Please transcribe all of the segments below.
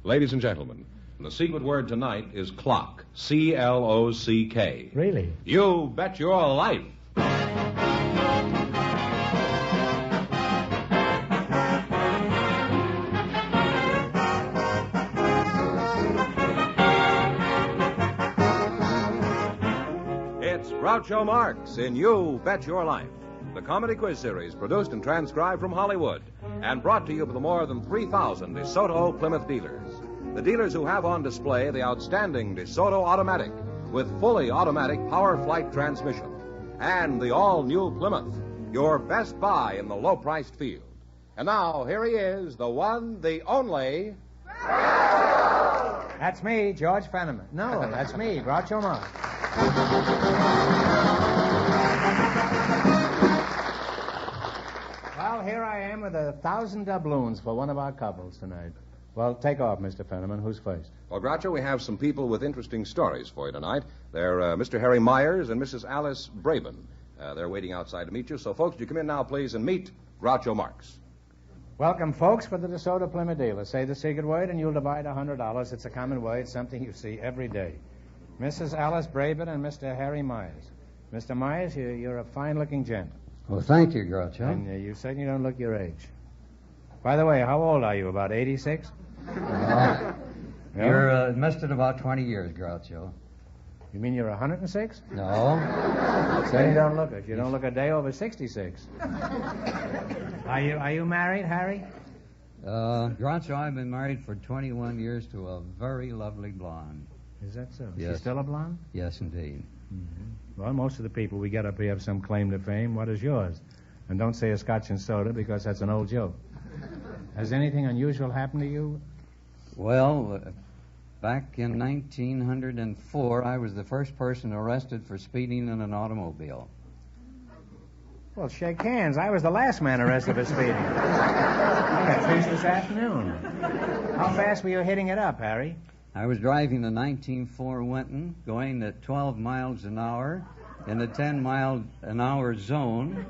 Ladies and gentlemen, the secret word tonight is clock. C-L-O-C-K. Really? You bet your life. It's Groucho Marx in You Bet Your Life, the comedy quiz series produced and transcribed from Hollywood and brought to you by the more than 3,000 DeSoto Plymouth dealers. The dealers who have on display the outstanding DeSoto Automatic with fully automatic power flight transmission and the all-new Plymouth, your best buy in the low-priced field. And now, here he is, the one, the only... That's me, George Fenneman. No, that's me, Groucho Marx. Well, here I am with 1,000 doubloons for one of our couples tonight. Well, take off, Mr. Fenneman. Who's first? Well, Groucho, we have some people with interesting stories for you tonight. They're Mr. Harry Myers and Mrs. Alice Braben. They're waiting outside to meet you. So, folks, you come in now, please, and meet Groucho Marx. Welcome, folks, for the DeSoto Plymouth dealer. Say the secret word, and you'll divide $100. It's a common word. It's something you see every day. Mrs. Alice Braben and Mr. Harry Myers. Mr. Myers, you're a fine-looking gent. Well, thank you, Groucho. And you certainly don't look your age. By the way, how old are you? About 86? You're missed it about 20 years, Groucho. You mean you're 106? No. So you don't look it. You don't look a day over 66. Are you married, Harry? Groucho, I've been married for 21 years to a very lovely blonde. Is that so? Yes. She's still a blonde? Yes, indeed. Mm-hmm. Well, most of the people we get up here have some claim to fame. What is yours? And don't say a scotch and soda, because that's an old joke. Has anything unusual happened to you? Well, back in 1904, I was the first person arrested for speeding in an automobile. Well, shake hands. I was the last man arrested for speeding. I got finished this afternoon. How fast were you hitting it up, Harry? I was driving a 1904 Winton, going at 12 miles an hour in a 10-mile-an-hour zone,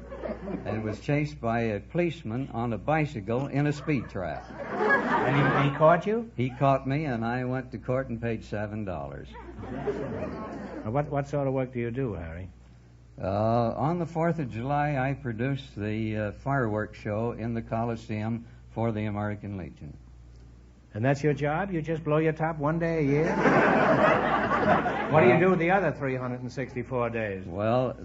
and was chased by a policeman on a bicycle in a speed trap. And he caught you? He caught me, and I went to court and paid $7. What sort of work do you do, Harry? On the 4th of July, I produced the fireworks show in the Coliseum for the American Legion. And that's your job? You just blow your top one day a year? What do you do with the other 364 days? Well,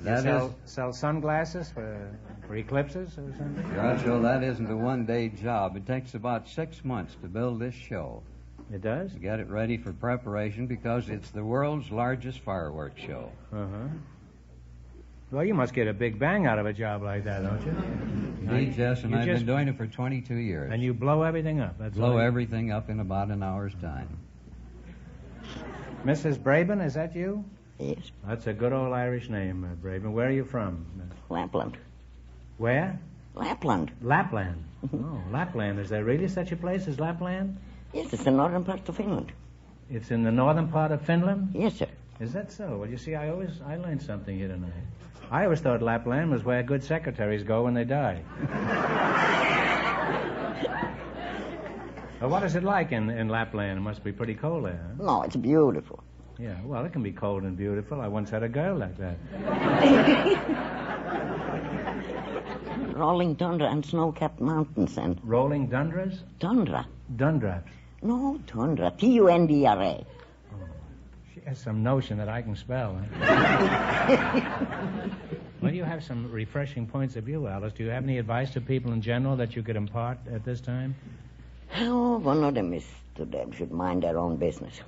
sell sunglasses for eclipses or something? Groucho, that isn't a one-day job. It takes about 6 months to build this show. It does? To get it ready for preparation because it's the world's largest fireworks show. Uh-huh. Well, you must get a big bang out of a job like that, don't you? Indeed, yes, and I've been doing it for 22 years. And you blow everything up? Blow everything up in about an hour's time. Mrs. Braben, is that you? Yes. That's a good old Irish name, Braben. Where are you from? Lapland. Where? Lapland. Lapland. Oh, Lapland. Is there really such a place as Lapland? Yes, it's the northern part of Finland. It's in the northern part of Finland? Yes, sir. Is that so? Well, you see, I learned something here tonight. I always thought Lapland was where good secretaries go when they die. Well, what is it like in Lapland? It must be pretty cold there, huh? No, it's beautiful. Yeah, well, it can be cold and beautiful. I once had a girl like that. Rolling tundra and snow-capped mountains and... Rolling tundras? Tundra. Dundras. No, tundra. T-U-N-D-R-A. She has some notion that I can spell. Huh? Well, you have some refreshing points of view, Alice. Do you have any advice to people in general that you could impart at this time? Oh, one of them is to them should mind their own business.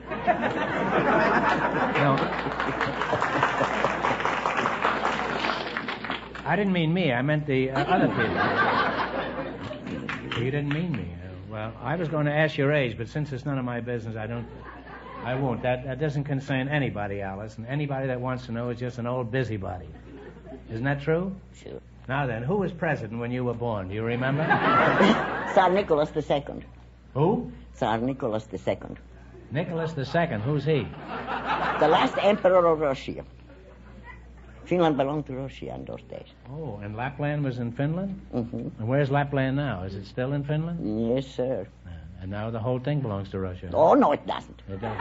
No. I didn't mean me. I meant the other people. You didn't mean me. Well, I was going to ask your age, but since it's none of my business, I won't. That doesn't concern anybody, Alice, and anybody that wants to know is just an old busybody. Isn't that true? Sure. Now then, who was president when you were born? Do you remember? Tsar Nicholas II. Who? Tsar Nicholas II. Nicholas II. Who's he? The last emperor of Russia. Finland belonged to Russia in those days. Oh, and Lapland was in Finland? Mm-hmm. And where's Lapland now? Is it still in Finland? Yes, sir. And now the whole thing belongs to Russia. Oh, no, it doesn't. It does.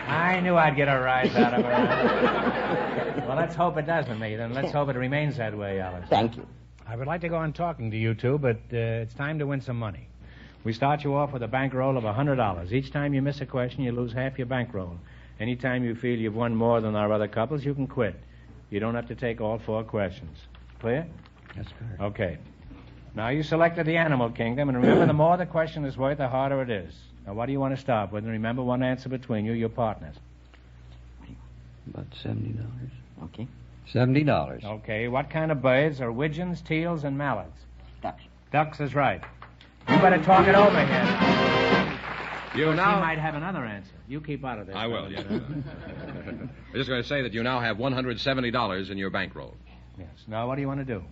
I knew I'd get a rise out of her. Well, let's hope it doesn't, mate, and let's hope it remains that way, Alice. Thank you. I would like to go on talking to you two, but it's time to win some money. We start you off with a bankroll of $100. Each time you miss a question, you lose half your bankroll. Anytime you feel you've won more than our other couples, you can quit. You don't have to take all 4 questions. Clear? That's correct. Okay. Now, you selected the animal kingdom, and remember, the more the question is worth, the harder it is. Now, what do you want to start with? And remember, one answer between you, your partners. About $70. Okay. $70. Okay. What kind of birds are widgeons, teals, and mallards? Ducks. Ducks is right. You better talk it over here. You He now... might have another answer. You keep out of this. I will, yes. I'm just going to say that you now have $170 in your bankroll. Yes. Now, what do you want to do?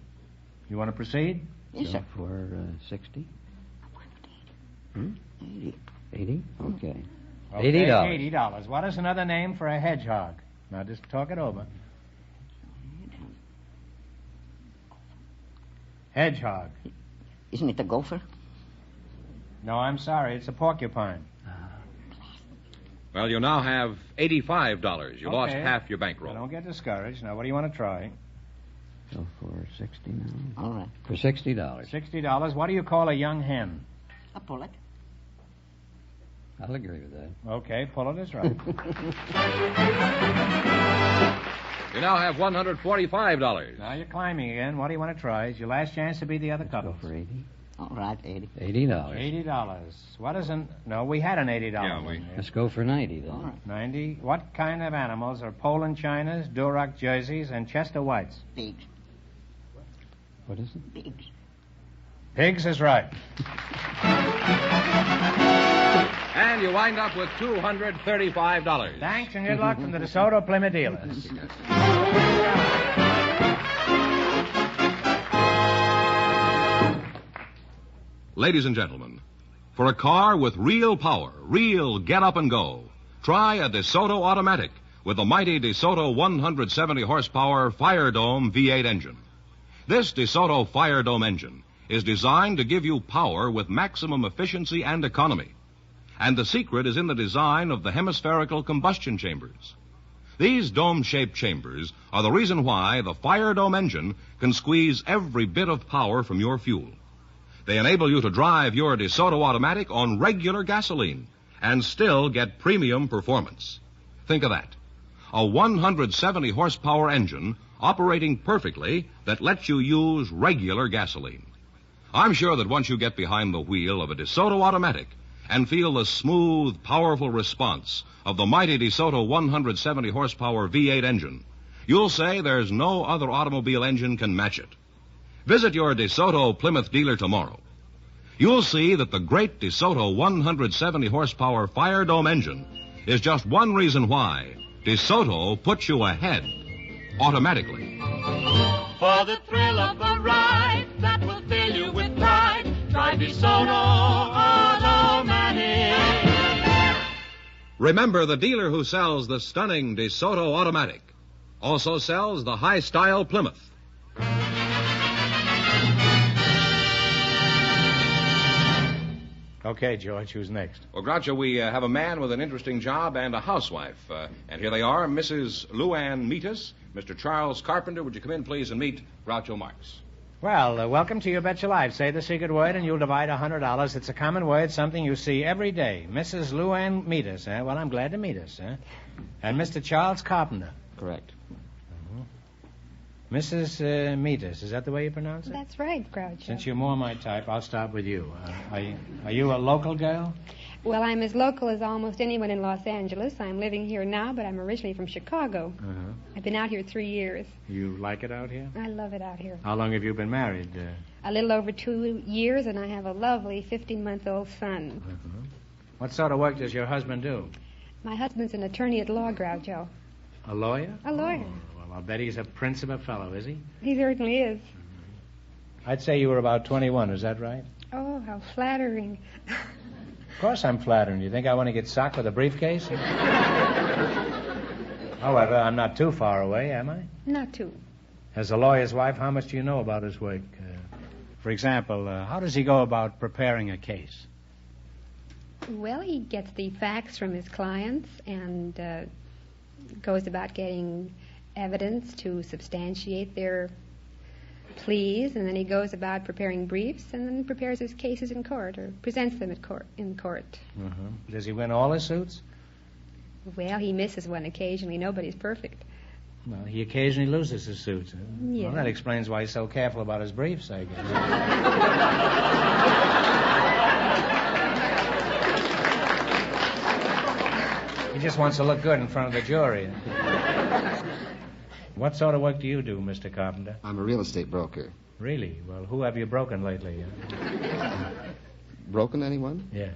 You want to proceed? Yes, sir. For 60? 80. 80? Okay. Okay, $80. $80. What is another name for a hedgehog? Now, just talk it over. Hedgehog. Isn't it a gopher? No, I'm sorry. It's a porcupine. Well, you now have $85. You lost Okay. half your Now, bankroll. don't get discouraged. Now, what do you want to try? So for 60 now? All right. For $60. $60. What do you call a young hen? A pullet. I'll agree with that. Okay, pullet is right. You now have $145. Now you're climbing again. What do you want to try? It's your last chance to be the other Go couple. for 80. All right, 80. $80. $80. What is an... No, we had an $80 Yeah, one there. Let's go for 90 then. All right. 90. What kind of animals are Poland Chinas, Duroc Jerseys, and Chester Whites? Pigs. What is it? Pigs. Pigs is right. And you wind up with $235. Thanks and good luck from the DeSoto Plymouth dealers. Ladies and gentlemen, for a car with real power, real get up and go, try a DeSoto automatic with the mighty DeSoto 170 horsepower Fire Dome V8 engine. This DeSoto Fire Dome engine is designed to give you power with maximum efficiency and economy. And the secret is in the design of the hemispherical combustion chambers. These dome-shaped chambers are the reason why the Fire Dome engine can squeeze every bit of power from your fuel. They enable you to drive your DeSoto automatic on regular gasoline and still get premium performance. Think of that. A 170 horsepower engine operating perfectly that lets you use regular gasoline. I'm sure that once you get behind the wheel of a DeSoto automatic and feel the smooth, powerful response of the mighty DeSoto 170 horsepower V8 engine, you'll say there's no other automobile engine can match it. Visit your DeSoto Plymouth dealer tomorrow. You'll see that the great DeSoto 170 horsepower Fire Dome engine is just one reason why DeSoto puts you ahead automatically. For the thrill of the ride that will fill you with pride, try DeSoto Automatic. Remember, the dealer who sells the stunning DeSoto automatic also sells the high-style Plymouth. Okay, George, who's next? Well, Groucho, we have a man with an interesting job and a housewife. And here they are, Mrs. Luann Meatus, Mr. Charles Carpenter. Would you come in, please, and meet Groucho Marx? Well, welcome to You Bet Your Life. Say the secret word and you'll divide $100. It's a common word, something you see every day. Mrs. Luann Meatus, eh? Well, I'm glad to meet us, eh? And Mr. Charles Carpenter. Correct. Mrs. Meatus, is that the way you pronounce it? That's right, Groucho. Since you're more my type, I'll start with you. Are you a local girl? Well, I'm as local as almost anyone in Los Angeles. I'm living here now, but I'm originally from Chicago. Uh-huh. I've been out here 3 years. You like it out here? I love it out here. How long have you been married? A little over 2 years, and I have a lovely 15-month-old son. Uh-huh. What sort of work does your husband do? My husband's an attorney at law, Groucho. A lawyer? A lawyer. Oh, well, I'll bet he's a prince of a fellow, is he? He certainly is. I'd say you were about 21, is that right? Oh, how flattering. Of course I'm flattering. You think I want to get socked with a briefcase? However, I'm not too far away, am I? Not too. As a lawyer's wife, how much do you know about his work? For example, how does he go about preparing a case? Well, he gets the facts from his clients and goes about getting evidence to substantiate their pleas, and then he goes about preparing briefs and then prepares his cases in court or presents them in court. Mm-hmm. Does he win all his suits? Well, he misses one occasionally. Nobody's perfect. Well, he occasionally loses his suits. Yeah. Well, that explains why he's so careful about his briefs, I guess. He just wants to look good in front of the jury. What sort of work do you do, Mr. Carpenter? I'm a real estate broker. Really? Well, who have you broken lately? Broken anyone? Yes.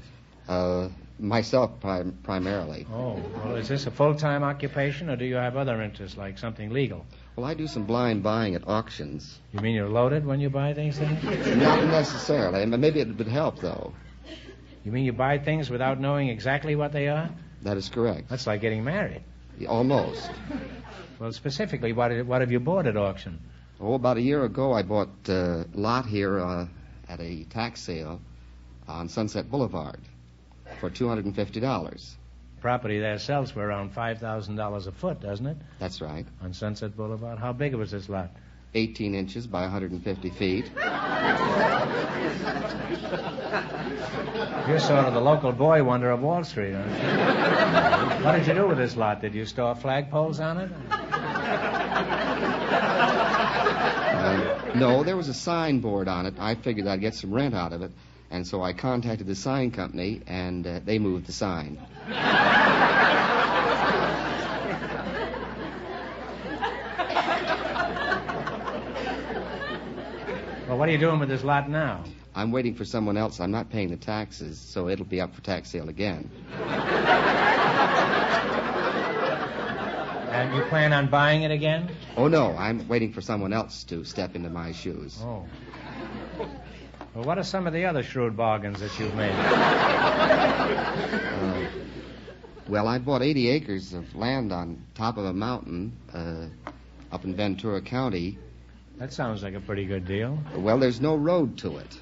Myself primarily. Oh, well, is this a full-time occupation, or do you have other interests, like something legal? Well, I do some blind buying at auctions. You mean you're loaded when you buy things then? Not necessarily. Maybe it would help, though. You mean you buy things without knowing exactly what they are? That is correct. That's like getting married. Almost. Well, specifically, what have you bought at auction? Oh, about a year ago, I bought a lot here at a tax sale on Sunset Boulevard for $250. Property there sells for around $5,000 a foot, doesn't it? That's right. On Sunset Boulevard. How big was this lot? 18 inches by 150 feet. You're sort of the local boy wonder of Wall Street, aren't you? What did you do with this lot? Did you store flagpoles on it? No, there was a signboard on it. I figured I'd get some rent out of it, and so I contacted the sign company, and they moved the sign. Well, what are you doing with this lot now? I'm waiting for someone else. I'm not paying the taxes, so it'll be up for tax sale again. And you plan on buying it again? Oh, no. I'm waiting for someone else to step into my shoes. Oh. Well, what are some of the other shrewd bargains that you've made? Well, I bought 80 acres of land on top of a mountain up in Ventura County. That sounds like a pretty good deal. Well, there's no road to it.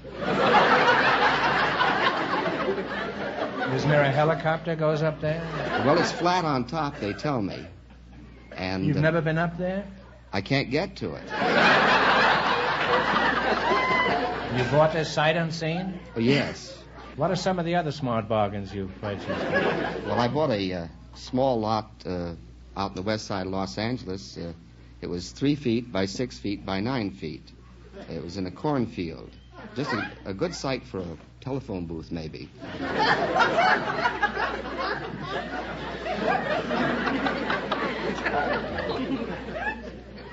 Isn't there a helicopter goes up there? Well, it's flat on top, they tell me. And You've never been up there? I can't get to it. You bought this sight unseen? Oh, yes. What are some of the other smart bargains you've purchased? Well, I bought a small lot out in the west side of Los Angeles. It was 3 feet by 6 feet by 9 feet. It was in a cornfield. Just a good site for a telephone booth, maybe.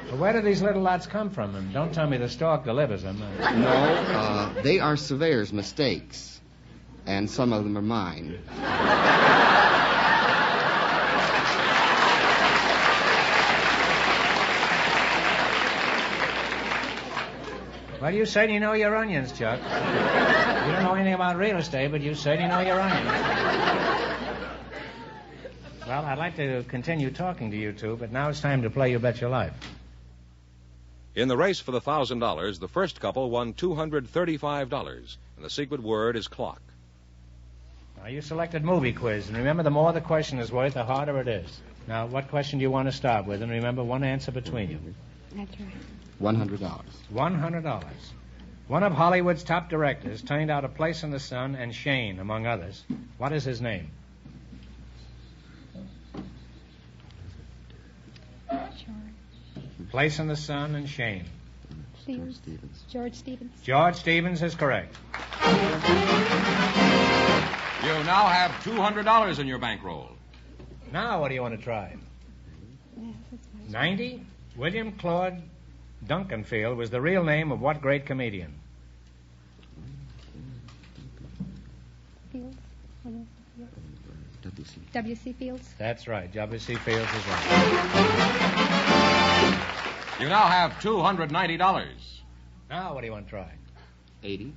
Well, where do these little lots come from? And don't tell me the stork delivers them. No, they are surveyors' mistakes. And some of them are mine. Well, you certainly know your onions, Chuck. You don't know anything about real estate, but you certainly know your onions. Well, I'd like to continue talking to you two, but now it's time to play You Bet Your Life. In the race for the $1,000, the first couple won $235, and the secret word is clock. Now, you selected movie quiz, and remember, the more the question is worth, the harder it is. Now, what question do you want to start with? And remember, one answer between you. That's right. $100. $100. One of Hollywood's top directors turned out A Place in the Sun and Shane, among others. What is his name? Place in the Sun and Shane. Stevens. George Stevens. George Stevens is correct. You now have $200 in your bankroll. Now, what do you want to try? 90? William Claude Duncanfield was the real name of what great comedian? Fields. W.C. Fields. That's right. W.C. Fields is right. You now have $290. Now, what do you want to try? 80.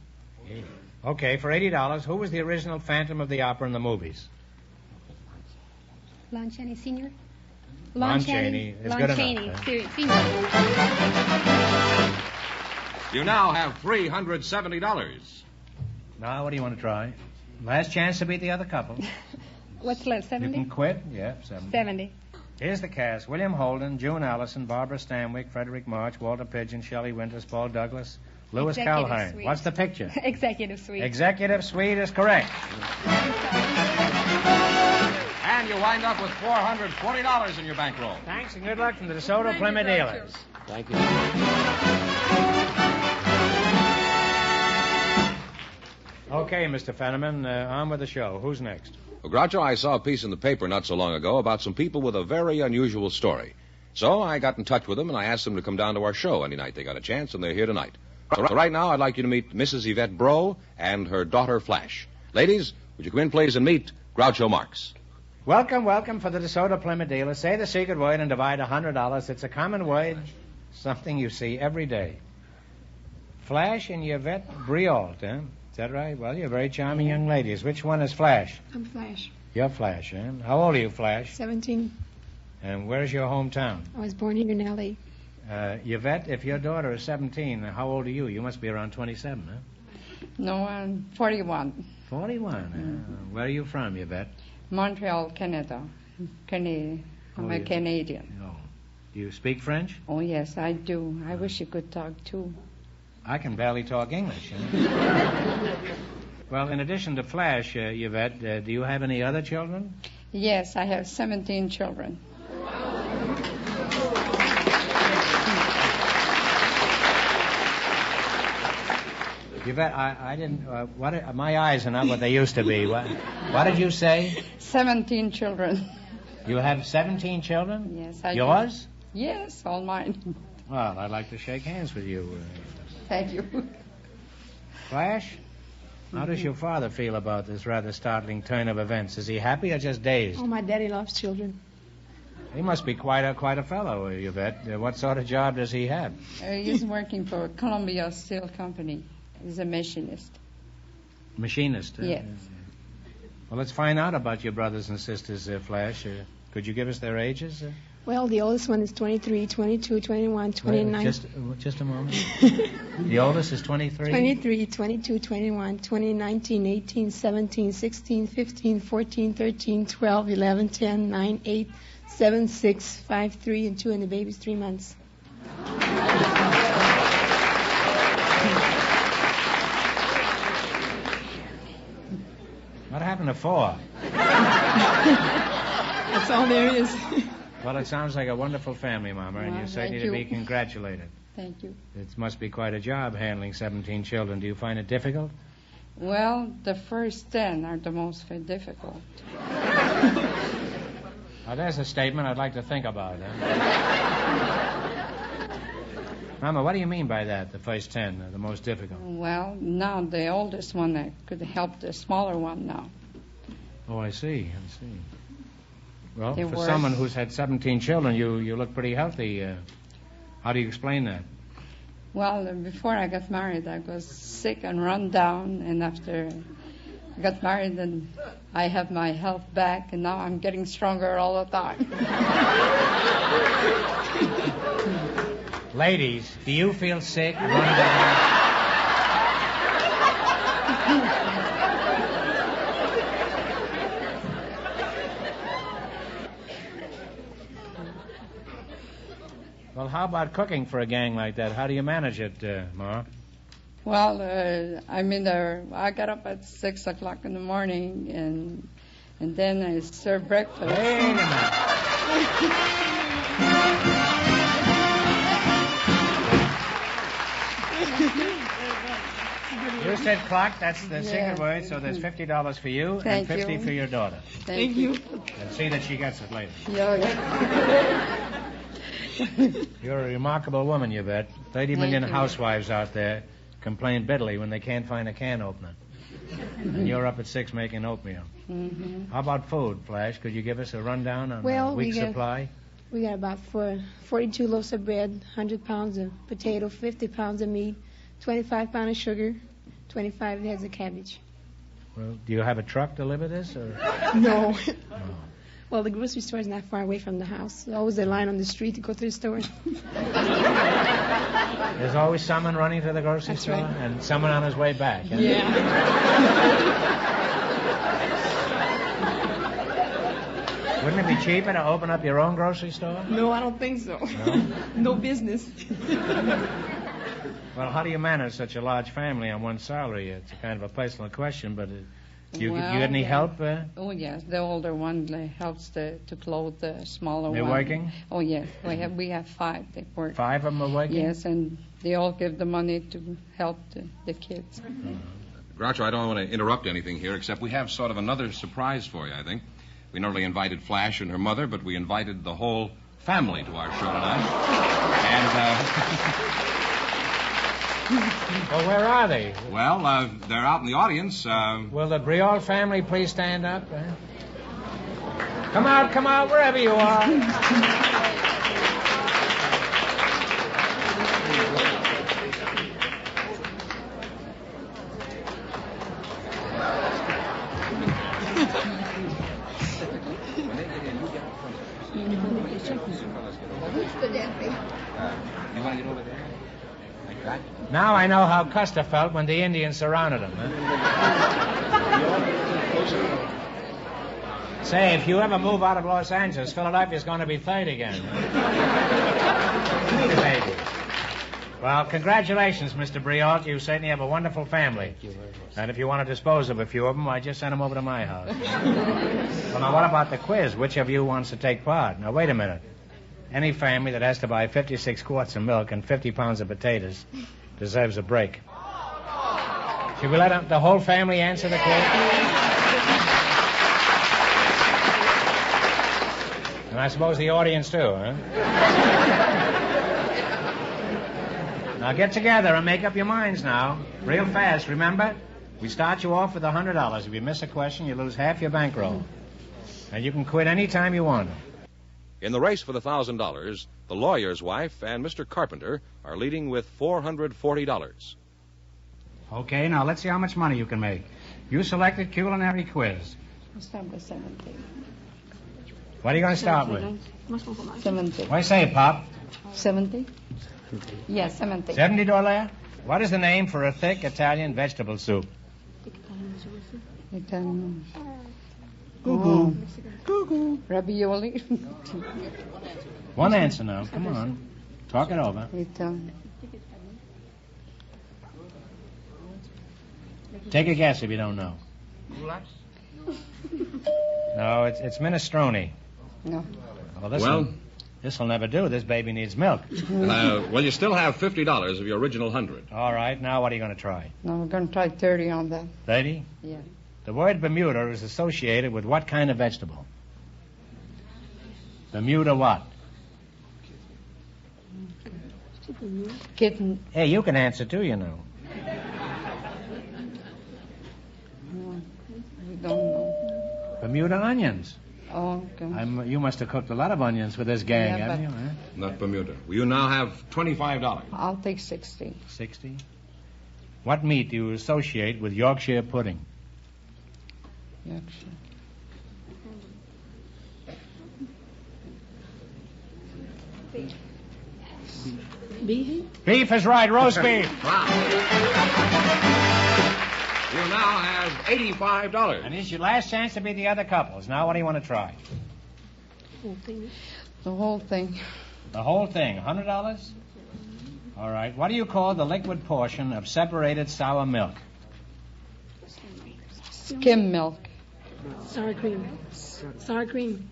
80. Okay, for $80, who was the original Phantom of the Opera in the movies? Lon Chaney Sr. Lon Chaney is good enough. You now have $370. Now, what do you want to try? Last chance to beat the other couple. What's left, 70? You can quit. Yeah, 70. 70. Here's the cast. William Holden, June Allison, Barbara Stanwyck, Frederick March, Walter Pidgeon, Shelley Winters, Paul Douglas, Louis Calhern. Suite. What's the picture? Executive Suite. Executive Suite is correct. And you wind up with $440 in your bankroll. Thanks and good luck from the DeSoto Plymouth dealers. Thank you. Okay, Mr. Fenneman, on with the show. Who's next? Well, Groucho, I saw a piece in the paper not so long ago about some people with a very unusual story. So I got in touch with them, and I asked them to come down to our show any night they got a chance, and they're here tonight. So right now, I'd like you to meet Mrs. Yvette Bro and her daughter, Flash. Ladies, would you come in, please, and meet Groucho Marx. Welcome, welcome for the DeSoto Plymouth dealers. Say the secret word and divide $100. It's a common word, something you see every day. Flash and Yvette Briault, huh? Is that right? Well, you're very charming young ladies. Which one is Flash? I'm Flash. You're Flash, huh? How old are you, Flash? 17. And where's your hometown? I was born here in L.A. Yvette, if your daughter is 17, how old are you? You must be around 27, huh? No, I'm 41. 41. Where are you from, Yvette? Montreal, Canada. I'm a Canadian. Oh. Do you speak French? Oh, yes, I do. I wish you could talk, too. I can barely talk English. Well, in addition to Flash, Yvette, do you have any other children? Yes, I have 17 children. Yvette, I didn't. My eyes are not what they used to be. What did you say? 17 children. You have 17 children? Yes, I Yours? do. Yes, all mine. Well, I'd like to shake hands with you. Thank you. Flash, how does your father feel about this rather startling turn of events? Is he happy or just dazed? Oh, my daddy loves children. He must be quite a fellow, Yvette. What sort of job does he have? He's working for Columbia Steel Company. He's a machinist. Machinist? Yes. Well, let's find out about your brothers and sisters, Flash. Could you give us their ages? Well, the oldest one is 23, 22, 21, 29. Just a moment. The oldest is 23? 23, 22, 21, 20, 19, 18, 17, 16, 15, 14, 13, 12, 11, 10, 9, 8, 7, 6, 5, 3, and 2, and the baby's 3 months. What happened to 4? That's all there is. Well, it sounds like a wonderful family, Mama, and you're certainly to be congratulated. Thank you. It must be quite a job handling 17 children. Do you find it difficult? Well, the first 10 are the most difficult. Now, there's a statement I'd like to think about. Mama, what do you mean by that, the first 10 are the most difficult? Well, now the oldest one that could help the smaller one now. Oh, I see. Well, They for were. someone who's had 17 children, you look pretty healthy. How do you explain that? Well, before I got married, I was sick and run down, and after I got married, and I have my health back, and now I'm getting stronger all the time. Ladies, do you feel sick? Run down. Well, how about cooking for a gang like that? How do you manage it, Ma? Well, I got up at 6 o'clock in the morning, and then I serve breakfast. Wait a minute. You said clock. That's the secret word. So there's $50 for you and $50 for your daughter. Thank you. And see that she gets it later. Yeah. You're a remarkable woman, Yvette. 30 million housewives out there complain bitterly when they can't find a can opener. And you're up at 6 making oatmeal. Mm-hmm. How about food, Flash? Could you give us a rundown on a week's supply? We got about 42 loaves of bread, 100 pounds of potato, 50 pounds of meat, 25 pounds of sugar, 25 heads of cabbage. Well, do you have a truck to deliver this? Or? No. Oh. Well, the grocery store is not far away from the house. There's always a line on the street to go to the store. There's always someone running to the grocery store right. and someone on his way back. Huh? Yeah. Wouldn't it be cheaper to open up your own grocery store? No, I don't think so. No? No business. Well, how do you manage such a large family on one salary? It's a kind of a personal question, but you get any help? Oh, yes. The older one helps to clothe the smaller They're one. working? Oh, yes. We have 5 that work. 5 of them are working? Yes, and they all give the money to help the kids. Groucho, I don't want to interrupt anything here, except we have sort of another surprise for you, I think. We not only invited Flash and her mother, but we invited the whole family to our show tonight. Well, where are they? Well, they're out in the audience. Will the Briol family please stand up? Come out, wherever you are. Now I know how Custer felt when the Indians surrounded him. Huh? Say, if you ever move out of Los Angeles, Philadelphia's going to be third again. Maybe. Well, congratulations, Mr. Briol. You certainly have a wonderful family. And if you want to dispose of a few of them, I just send them over to my house. Well, now, what about the quiz? Which of you wants to take part? Now, wait a minute. Any family that has to buy 56 quarts of milk and 50 pounds of potatoes deserves a break. Should we let the whole family answer the quiz? And I suppose the audience, too, huh? Now get together and make up your minds now. Real fast, remember? We start you off with $100. If you miss a question, you lose half your bankroll. And you can quit any time you want to. In the race for the $1,000, the lawyer's wife and Mr. Carpenter are leading with $440. Okay, now let's see how much money you can make. You selected culinary quiz. I'll start with 70. What are you going to start with? 70. What do you say, Pop? 70? Yes, 70. $70? What is the name for a thick Italian vegetable soup? Italian. Goo-goo. Goo-goo. Ravioli. One answer now. Come on. Talk it over. Italian. Take a guess if you don't know. No, it's minestrone. No. Well, this will never do. This baby needs milk. Well, you still have $50 of your original 100. All right. Now what are you going to try? No, we're going to try 30 on that. 30? Yeah. The word Bermuda is associated with what kind of vegetable? Bermuda what? Kitten. Hey, you can answer too, you know. No, we don't know. Bermuda onions. Oh, okay. You must have cooked a lot of onions with this gang, Yeah, haven't you? but- Huh? Not Bermuda. Well, you now have $25. I'll take 60. 60. What meat do you associate with Yorkshire pudding? Yorkshire. Beef? Beef is right, roast beef. Wow. You now have $85. And this is your last chance to beat the other couples. Now what do you want to try? The whole thing. The whole thing, $100? All right. What do you call the liquid portion of separated sour milk? Skim milk. Sour cream. Sour cream.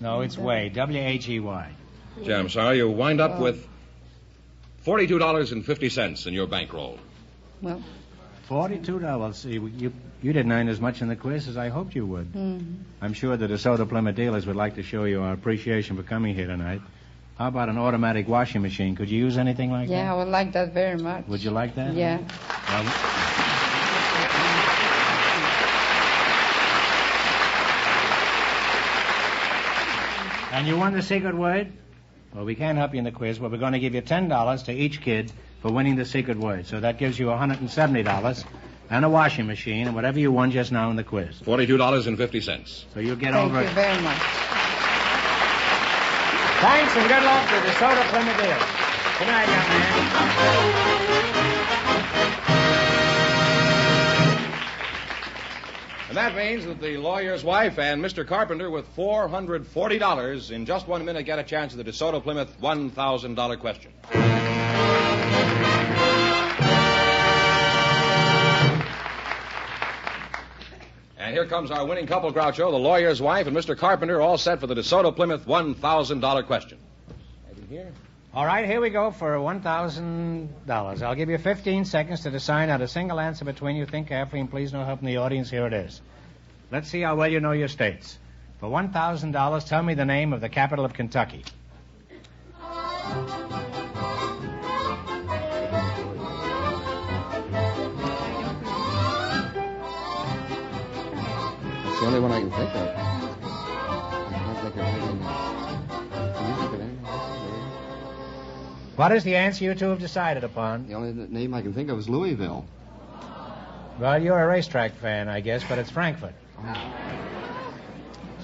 No, it's whey. W-H-E-Y. Gee, I'm sorry. You wind up with $42.50 in your bankroll. Well. $42. See, you didn't earn as much in the quiz as I hoped you would. Mm-hmm. I'm sure the DeSoto Plymouth dealers would like to show you our appreciation for coming here tonight. How about an automatic washing machine? Could you use anything like that? Yeah, I would like that very much. Would you like that? Yeah. And you won the secret word? Well, we can't help you in the quiz, but we're going to give you $10 to each kid for winning the secret word. So that gives you $170. and a washing machine and whatever you won just now in the quiz. $42.50. So you'll get Thank over you it. very much. Thanks and good luck to DeSoto Plymouth dealers. Good night, young man. And that means that the lawyer's wife and Mr. Carpenter, with $440 in just 1 minute, get a chance at the DeSoto Plymouth $1,000 question. And here comes our winning couple, Groucho, the lawyer's wife and Mr. Carpenter, all set for the DeSoto Plymouth $1,000 question. Right here. All right, here we go for $1,000. I'll give you 15 seconds to decide out a single answer between you. Think carefully, and please no help from the audience. Here it is. Let's see how well you know your states. For $1,000, tell me the name of the capital of Kentucky. It's the only one I can think of. I can't think of anything else. What is the answer you two have decided upon? The only name I can think of is Louisville. Well, you're a racetrack fan, I guess, but it's Frankfurt.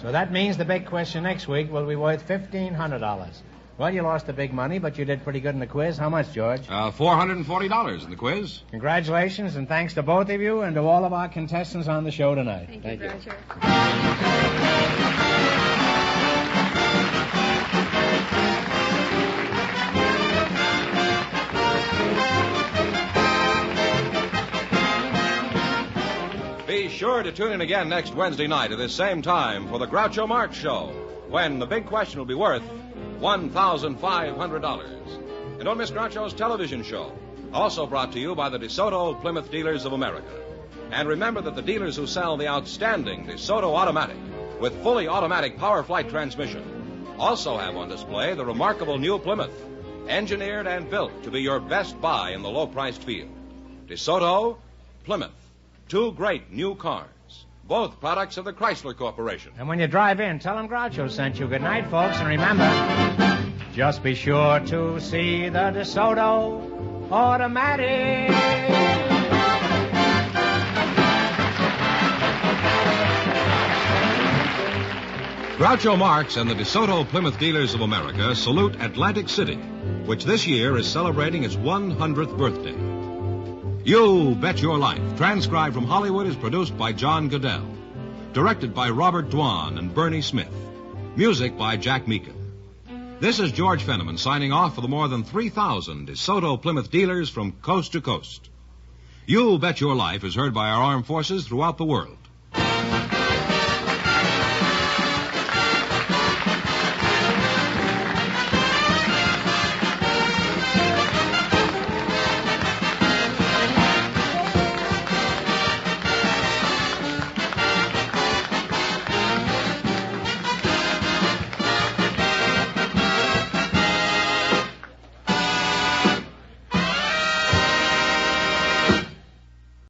So that means the big question next week will be worth $1,500. Well, you lost the big money, but you did pretty good in the quiz. How much, George? $440 in the quiz. Congratulations, and thanks to both of you and to all of our contestants on the show tonight. Thank you, Roger. Be sure to tune in again next Wednesday night at this same time for the Groucho Marx Show, when the big question will be worth $1,500. And don't miss Groucho's television show, also brought to you by the DeSoto Plymouth Dealers of America. And remember that the dealers who sell the outstanding DeSoto Automatic with fully automatic power flight transmission also have on display the remarkable new Plymouth, engineered and built to be your best buy in the low-priced field. DeSoto, Plymouth, two great new cars, both products of the Chrysler Corporation. And when you drive in, tell them Groucho sent you. Good night, folks, and remember, just be sure to see the DeSoto Automatic. Groucho Marx and the DeSoto Plymouth Dealers of America salute Atlantic City, which this year is celebrating its 100th birthday. You Bet Your Life, transcribed from Hollywood, is produced by John Goodell. Directed by Robert Dwan and Bernie Smith. Music by Jack Meakin. This is George Fenneman signing off for the more than 3,000 DeSoto Plymouth dealers from coast to coast. You Bet Your Life is heard by our armed forces throughout the world.